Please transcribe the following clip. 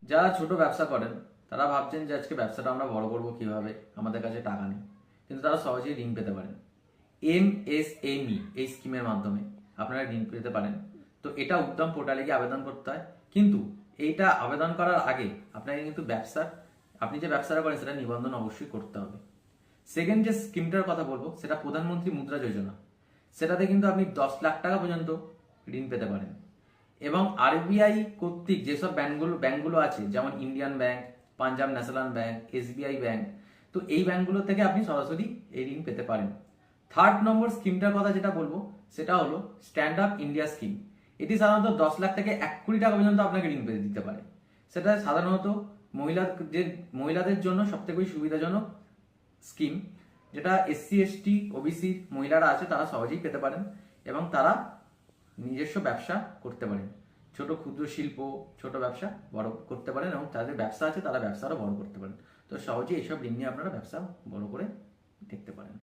যারা ছোট ব্যবসা করেন তারা ভাবছেন যে আজকে ব্যবসাটা আমরা বড় করব কিভাবে, আমাদের কাছে টাকা নেই, কিন্তু তারা সহজেই ঋণ পেতে পারেন। এমএসএমই এই স্কিমের মাধ্যমে আপনারা ঋণ পেতে পারেন। তো এটা উদ্যম পোর্টালে গিয়ে আবেদন করতে হয়, কিন্তু এইটা আবেদন করার আগে আপনাকে কিন্তু আপনি যে ব্যবসাটা করেন সেটা নিবন্ধন অবশ্যই করতে হবে। সেকেন্ড যে স্কিমটার কথা বলবো সেটা প্রধানমন্ত্রী মুদ্রা যোজনা। সেটাতে কিন্তু আপনি 10 লাখ টাকা পর্যন্ত ঋণ পেতে পারেন। এবং আরবিআই কর্তৃক যেসব ব্যাংকগুলো আছে, যেমন Indian bank, Punjab national bank, SBI bank, তো এই ব্যাংকগুলো থেকে আপনি সরাসরি এই ঋণ পেতে পারেন। থার্ড নম্বর স্কিমটার কথা যেটা বলবো সেটা হলো স্ট্যান্ড আপ ইন্ডিয়া স্কিম। এটি সাধারণত 10 লাখ থেকে 1 কোটি টাকা পর্যন্ত আপনাকে ঋণ পেতে দিতে পারে। সেটা সাধারণত মহিলাদের জন্য সবথেকে বেশি সুবিধাজনক স্কিম, যেটা এসসি এসটি ওবিসি মহিলারা আছে তারা সহজেই পেতে পারেন এবং তারা নিজস্ব ব্যবসা করতে পারেন। ছোট ক্ষুদ্র শিল্প, ছোট ব্যবসা বড় করতে পারেন এবং তাদের ব্যবসা আছে তারা ব্যবসা আরো বড় করতে পারেন। তো সহজেই এইসব ঋণ নিয়ে আপনারা ব্যবসা বড় করে দেখতে পারেন।